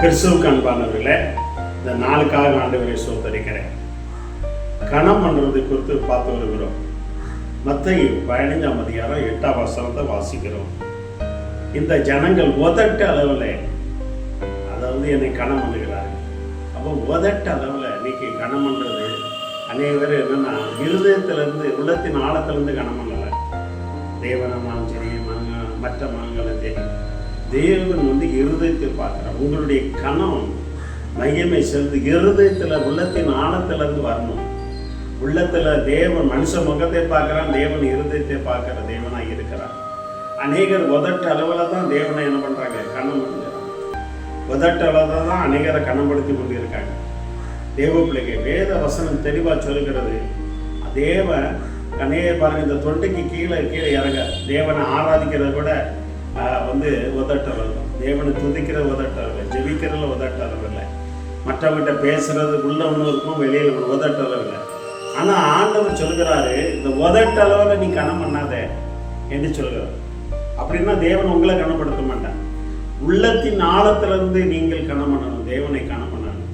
கிறிஸ்துவுக்கு அன்பானவர்களே, இந்த நாளுக்காக ஆண்டவரை ஸ்தோத்திரிக்கிறேன். கணம் பண்றது குறித்து பார்த்து வருகிறோம். மத்தேயு 15ஆம் அதிகாரம் 8ஆம் வசனத்தை வாசிக்கிறோம். இந்த ஜனங்கள் உதட்டு அளவில் அதாவது என்னை கணம் பண்ணுகிறார்கள். அப்போ உதட்டு அளவில் இன்னைக்கு கணம் பண்றது அநேகர் என்னன்னா இருதயத்திலிருந்து உள்ளத்தின் ஆழத்திலிருந்து கணம் பண்ணல. தேவனமாம் சரி மற்ற மனங்களும் தெரியும். தேவன் இருதயத்தை பார்க்கிறார். உங்களுடைய கணம் மையமை செலுத்து இருதயத்துல உள்ளத்தின் ஆழத்திலிருந்து வரணும். உள்ளத்துல தேவன் மனுஷ முகத்தை பார்க்கிறான், தேவன் இருதயத்தை பார்க்கிற தேவனாக இருக்கிறார். அநேகர் உதட்டு அளவுல தான் தேவனை என்ன பண்றாங்க, கணம் பண்ணுறாங்க. உதட்டு அளவுல தான் அநேகரை கணப்படுத்தி கொண்டு இருக்காங்க. தேவ பிள்ளைக்கு வேத வசனம் தெளிவா சொல்லுகிறது. தேவன் அநேகர் பாருங்க, இந்த தொண்டைக்கு கீழே இறங்க தேவனை ஆராதிக்கிறத கூட உதட்டளவு தான். தேவனை துதிக்கிற உதட்டளவு, ஜெபிக்கிறதுல உதட்டளவு இல்லை. மற்றவங்கிட்ட பேசுறது உள்ள ஒன்று இருக்கும், வெளியில் ஒரு உதட்டளவு இல்லை. ஆனா ஆண்டவர் சொல்கிறாரு, இந்த உதட்டளவுல நீ கணம் பண்ணாத என்று சொல்கிறார். அப்படின்னா தேவன் உங்களை கணப்படுத்த மாட்டான். உள்ளத்தின் ஆழத்திலிருந்து நீங்கள் கணம் பண்ணணும், தேவனை கணம் பண்ணணும்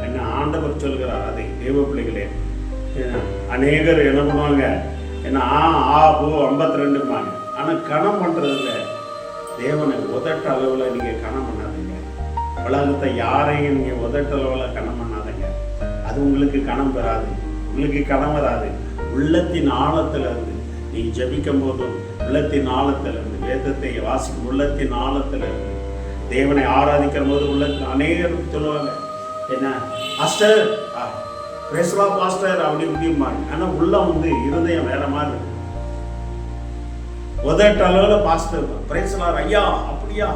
என்ன ஆண்டவர் சொல்கிறார். அதை தேவ பிள்ளைகளே, அநேகர் என்ன பண்ணுவாங்க, ஏன்னா ஆ பூ 52 ஆனால் கணம் பண்றதுல தேவனை உதட்ட அளவில் நீங்கள் கணம் பண்ணாதீங்க. உலகத்தை யாரையும் நீங்கள் உதட்ட அளவில் கணம் பண்ணாதீங்க. அது உங்களுக்கு கணம் பெறாது, உங்களுக்கு கணம் வராது. உள்ளத்தின் ஆழத்திலிருந்து நீ ஜபிக்கும் போதும் உள்ளத்தின் ஆழத்திலிருந்து வேதத்தை வாசிக்கும் உள்ளத்தின் ஆழத்திலிருந்து தேவனை ஆராதிக்கிற போது உள்ளத்தில் அநேகரும் சொல்லுவாங்க, என்ன பாஸ்டர் பேசலா பாஸ்டர் அப்படி இப்படிம்பாங்க. ஆனால் உள்ள இருதயம் வேற மாதிரி இருக்கு. உதட்ட அளவுல பாஸ்டர் பிரேசலார் ஐயா அப்படியா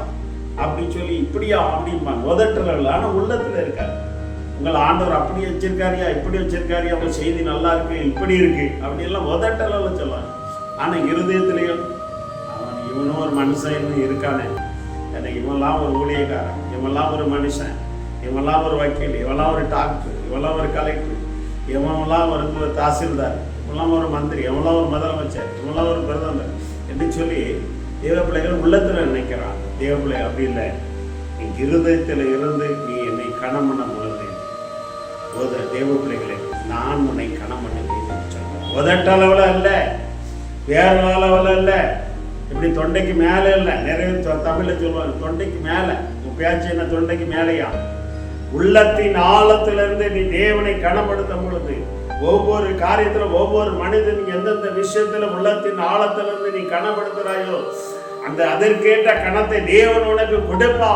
அப்படின்னு சொல்லி இப்படியா அப்படிம்பாங்க உதட்ட அளவுல. ஆனால் உள்ளத்துல இருக்காரு. உங்களை ஆண்டவர் அப்படி வச்சிருக்காரியா இப்படி வச்சிருக்காரியா, உங்க செய்தி நல்லா இருக்கு இப்படி இருக்கு அப்படி எல்லாம் உதட்ட அளவுல சொல்லுவாங்க. ஆனா இருதயத்திலையும் அவன் இவனும் ஒரு மனுஷன் இருக்கானே, எனக்கு இவெல்லாம் ஒரு ஊழியக்காரன், இவெல்லாம் ஒரு மனுஷன், இவெல்லாம் ஒரு வக்கீல், இவெல்லாம் ஒரு டாக்டர், இவெல்லாம் ஒரு கலெக்டர், இவெல்லாம் ஒரு தாசில்தார், இவெல்லாம் ஒரு மந்திரி, இவெல்லாம் ஒரு முதலமைச்சர், இவெல்லாம் ஒரு பிரதமர் என்று சொல்லி தேவ பிள்ளைகள் உள்ளத்துல நினைக்கிறான். தேவ பிள்ளை அப்படி இல்லை. நீ இருதயத்துல இருந்து நீ என்னை கணம் பண்ண பொழுது தேவ பிள்ளைகளை நான் உன்னை கணம் பண்ணுகிறேன் சொல்றேன். உதட்டளவுல இல்லை, வேற அளவுல இல்லை, இப்படி தொண்டைக்கு மேலே இல்லை. நிறைய தமிழ்ல சொல்லுவாங்க தொண்டைக்கு மேலே. உன் பேச்சு என்ன தொண்டைக்கு மேலேயா? உள்ளத்தின் ஆழத்திலிருந்து நீ தேவனை கனப்படுத்தும் பொழுது ஒவ்வொரு காரியத்துல ஒவ்வொரு மனிதன் எந்தெந்த விஷயத்துல உள்ளத்தின் ஆழத்திலிருந்து நீ கனப்படுத்துறாயோ அந்த அதற்கேற்ற கணத்தை தேவன் உனக்கு கொடுப்பா.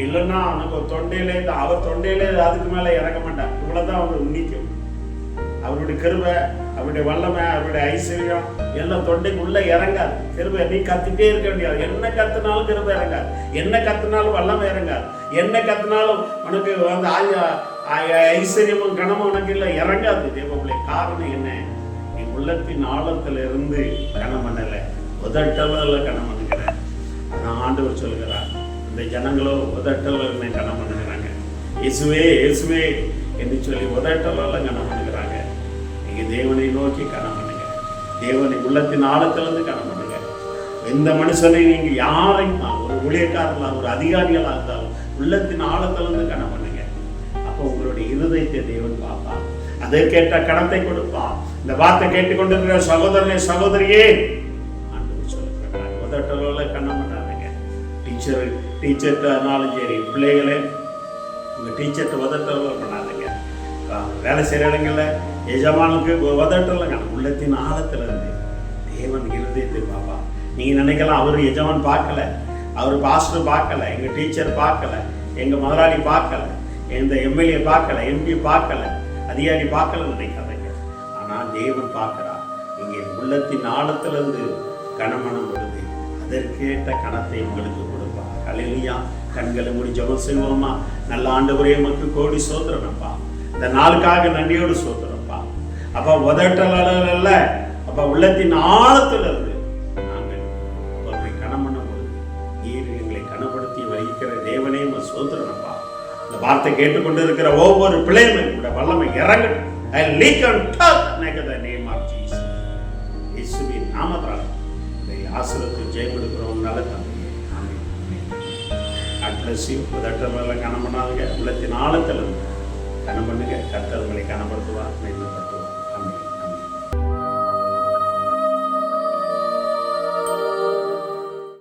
இல்லைன்னா உனக்கு தொண்டையிலே அவர் தொண்டையிலே அதுக்கு மேல இறங்க மாட்டார். இவ்வளவுதான் அவர் உன்னிக்கும். அவருடைய கிருபை, அவருடைய வல்லமை, அவருடைய ஐஸ்வர்யம் எல்லாம் தொண்டைக்கு உள்ள இறங்காது. கிருபை நீ கத்திட்டே இருக்க வேண்டியது. என்ன கத்தினாலும் கிருபை இறங்காது, என்ன கத்தினாலும் வல்லமை இறங்காது, என்ன கத்தினாலும் உனக்கு ஐஸ்வர்யமும் கனமும் உனக்கு இல்லை, இறங்காது. தேவப்பிள்ளை காரணம் என்ன? நீ உள்ளத்தின் ஆழத்துல இருந்து கனம் பண்ணல, உதட்டளவுல கனம் பண்ணுகிற. அதான் ஆண்டவர் சொல்கிறார், இந்த ஜனங்களோ உதட்டளவுல கனம் பண்ணுகிறாங்க. இயேசுவே இயேசுவே என்று சொல்லி உதட்டளவுல கனம் பண்ணுகிறாங்க. நீங்க தேவனை நோக்கி கனம் பண்ணுங்க, தேவனை உள்ளத்தின் ஆழத்திலிருந்து கனம் பண்ணுங்க. எந்த மனுஷனை நீங்க யாரையும் ஒரு ஊழியக்காரர்களாக ஒரு அதிகாரிகளாக இருந்தாலும் உள்ளத்தின் ஆழத்திலிருந்து கனம் பண்ணுங்க. அப்போ உங்களுடைய இருதயத்தை தேவன் பார்ப்பான், அதற்கேற்ற கணத்தை கொடுப்பான். இந்த வார்த்தை கேட்டுக்கொண்டிருக்கிற சகோதரனே சகோதரியே, ஆண்டவர் சொல்லுகிறார், உதட்டளவுல கனம் பண்ணாதீங்க. டீச்சர்னாலும் சரி, பிள்ளைகளே உங்க டீச்சர்கிட்ட உதட்டளவுல பண்ணாதீங்க. வேலை செய்கிற இடங்கள்ல எஜமானுக்கு உதட்டல உள்ளத்தின் ஆழத்துல இருந்து தேவன் இருதயத்தை பார்ப்பா. நீங்க நினைக்கலாம் அவர் எஜமான் பார்க்கல, அவர் பாஸ்டர் பார்க்கல, எங்க டீச்சர் பார்க்கல, எங்க முதலாளி பார்க்கல, எந்த எம்எல்ஏ பார்க்கல, எம்பி பார்க்கல, அதிகாரி பார்க்கல நினைக்காதீங்க. ஆனா தேவன் பார்க்கிறார். நீங்க உள்ளத்தின் ஆழத்திலிருந்து கனமனம் வருது, அதற்கேற்ற கணத்தை உங்களுக்கு கொடுப்பா. ஹல்லேலூயா. கண்களை மூடி ஜெபம் செய்வோமா? நல்ல ஆண்டவரே, உமக்கு கோடி சோதரனப்பா. இந்த நாளுக்காக நன்றியோடு சோதரப்பா. அப்ப உதட்டல் அல்ல, அப்ப உள்ளத்தின் ஆழத்துல இருந்து நாங்கள் அவர்களை கனம் பண்ண பொழுது நீர் எங்களை கனப்படுத்தி வைக்கிற தேவனே சோதரனப்பா. இந்த வார்த்தை கேட்டுக்கொண்டு இருக்கிற ஒவ்வொரு பிள்ளைகளும் கூட வல்லமை இறங்கட்டும். இயேசுவின் நாமத்தால் இதை ஆசீர்வதித்து ஜெயம் கொடுக்கிறோம். நல்ல தந்தையே, ஆமென். bless you. உதட்டளவில் கனம் பண்ணாதுங்க, உள்ளத்தின் ஆழத்தில் கனம் பண்ணுங்க. கர்த்தர் உங்களை கனப்படுத்துவார், மேன்மைப்படுத்துவார்.